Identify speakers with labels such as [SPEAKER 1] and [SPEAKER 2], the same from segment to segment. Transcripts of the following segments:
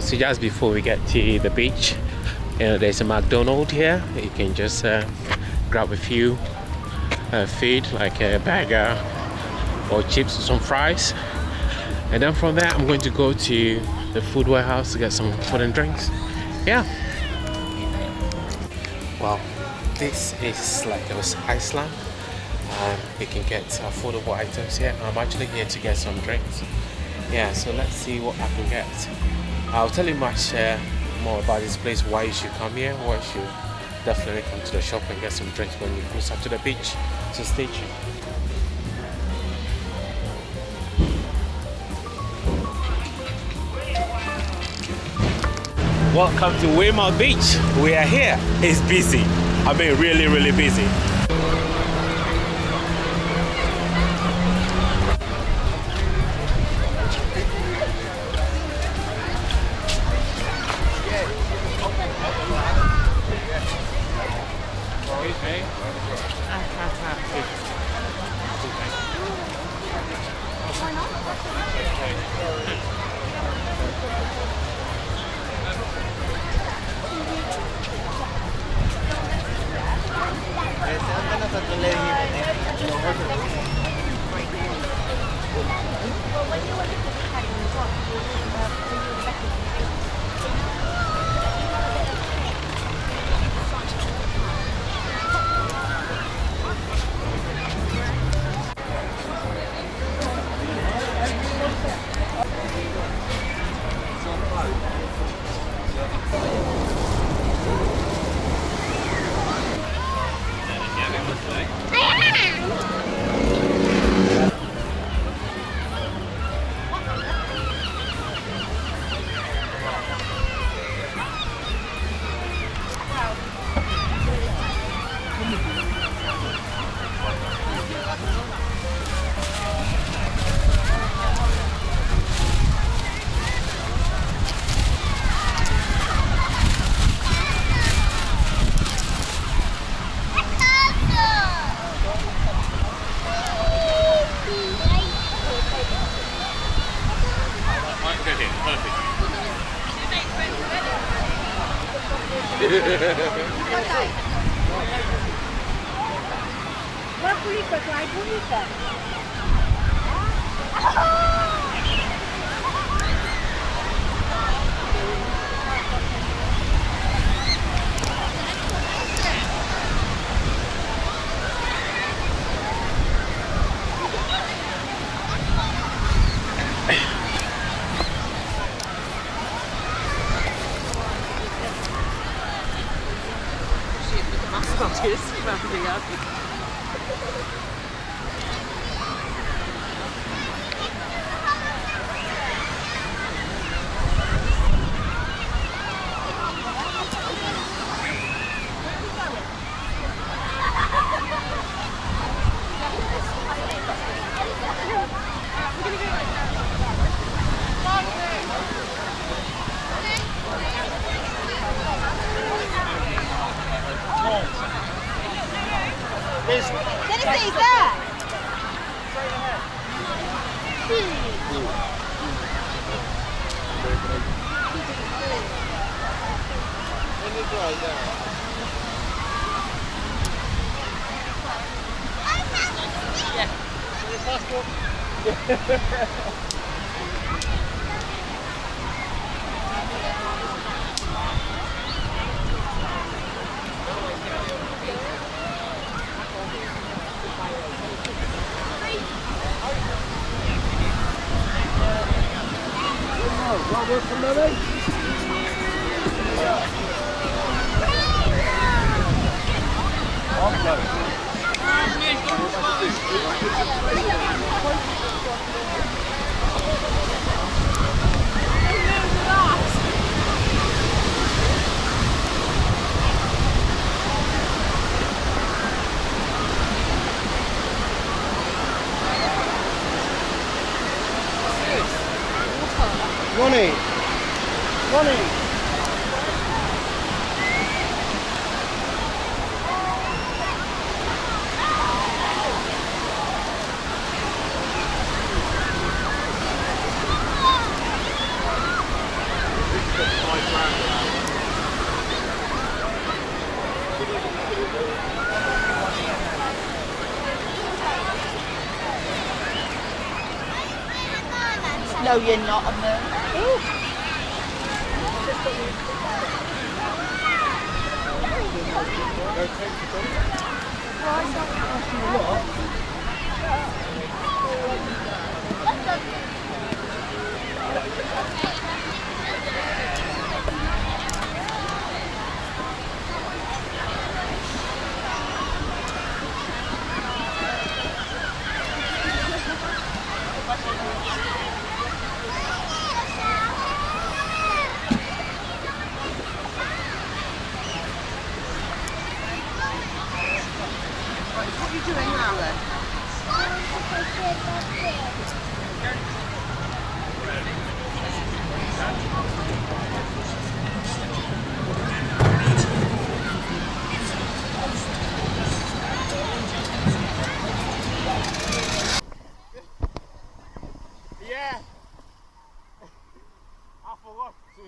[SPEAKER 1] So just before we get to the beach, there's a McDonald's here. You can just grab a few food like a burger or chips or some fries, and then from there I'm going to go to the food warehouse to get some food and drinks. Yeah. Well, this is like Iceland. You can get affordable items here. I'm actually here to get some drinks. Yeah, so let's see what I can get. I'll tell you much more about this place, why you should come here, why you should definitely come to the shop and get some drinks when you close up to the beach. So stay tuned. Welcome to Weymouth Beach. We are here. It's busy. I mean, really, really busy.
[SPEAKER 2] No, you're not a mermaid. What are you doing now then?
[SPEAKER 1] Yeah. I forgot to.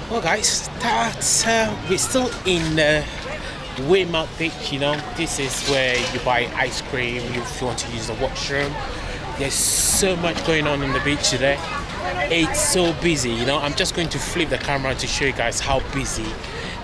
[SPEAKER 1] Well guys, we're still in Weymouth Beach, you know. This is where you buy ice cream if you want to use the washroom. There's so much going on the beach today. It's so busy, you know. I'm just going to flip the camera to show you guys how busy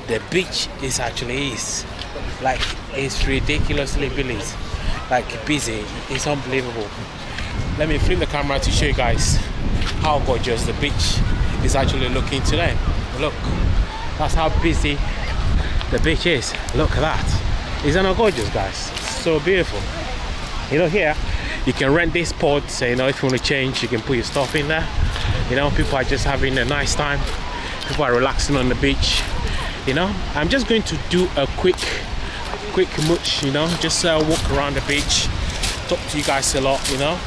[SPEAKER 1] the beach actually is. Like, it's ridiculously busy. Like, busy. It's unbelievable. Let me flip the camera to show you guys how gorgeous the beach is actually looking today. Look, that's how busy the beach is. Look at that. Isn't it gorgeous, guys? So beautiful. You know, here you can rent these pods. You know, if you want to change, you can put your stuff in there. You know, people are just having a nice time. People are relaxing on the beach. You know, I'm just going to do a quick mooch. You know, just walk around the beach, talk to you guys a lot. You know,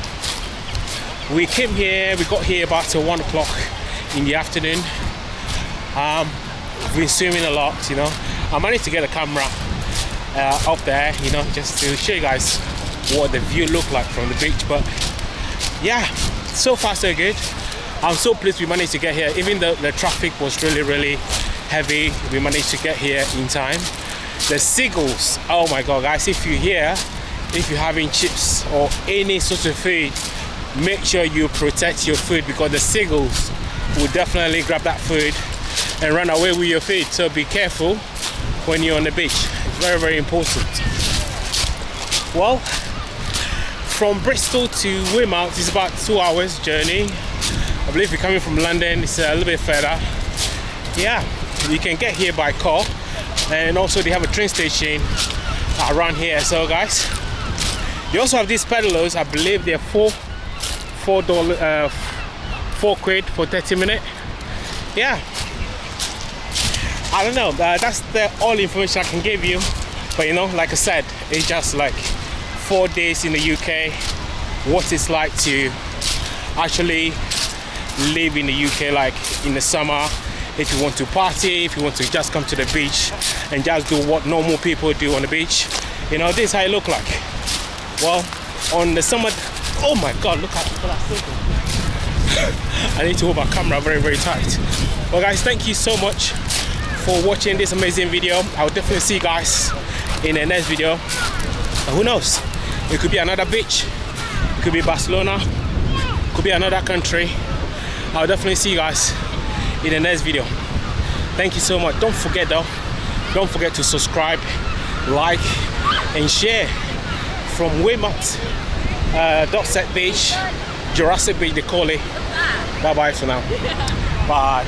[SPEAKER 1] we got here about 1 o'clock in the afternoon. We've been swimming a lot, you know. I managed to get a camera up there, you know, just to show you guys what the view looked like from the beach. But yeah, so far so good. I'm so pleased we managed to get here. Even though the traffic was really heavy, we managed to get here in time. The seagulls, oh my god guys, if you're having chips or any sort of food, make sure you protect your food, because the seagulls will definitely grab that food and run away with your food. So be careful when you're on the beach. It's very important. Well, from Bristol to Weymouth is about 2 hours journey. I believe if you're coming from London, it's a little bit further. Yeah, you can get here by car, and also they have a train station around here. So guys, they also have these pedalers. I believe they're $4 for 30 minutes. Yeah, I don't know, that's the all information I can give you. But you know, like I said, it's just like 4 days in the UK, what it's like to actually live in the UK, like in the summer. If you want to party, if you want to just come to the beach and just do what normal people do on the beach, you know, this is how it look like. Well, on the summer, oh my god, look at that circle. I need to hold my camera very tight. Well guys, thank you so much for watching this amazing video. I'll definitely see you guys in the next video. And who knows, it could be another beach, it could be Barcelona, it could be another country. I'll definitely see you guys in the next video. Thank you so much. Don't forget to subscribe, like and share. From Weymouth, Dorset Beach, Jurassic Beach they call it. Bye bye for now. Bye.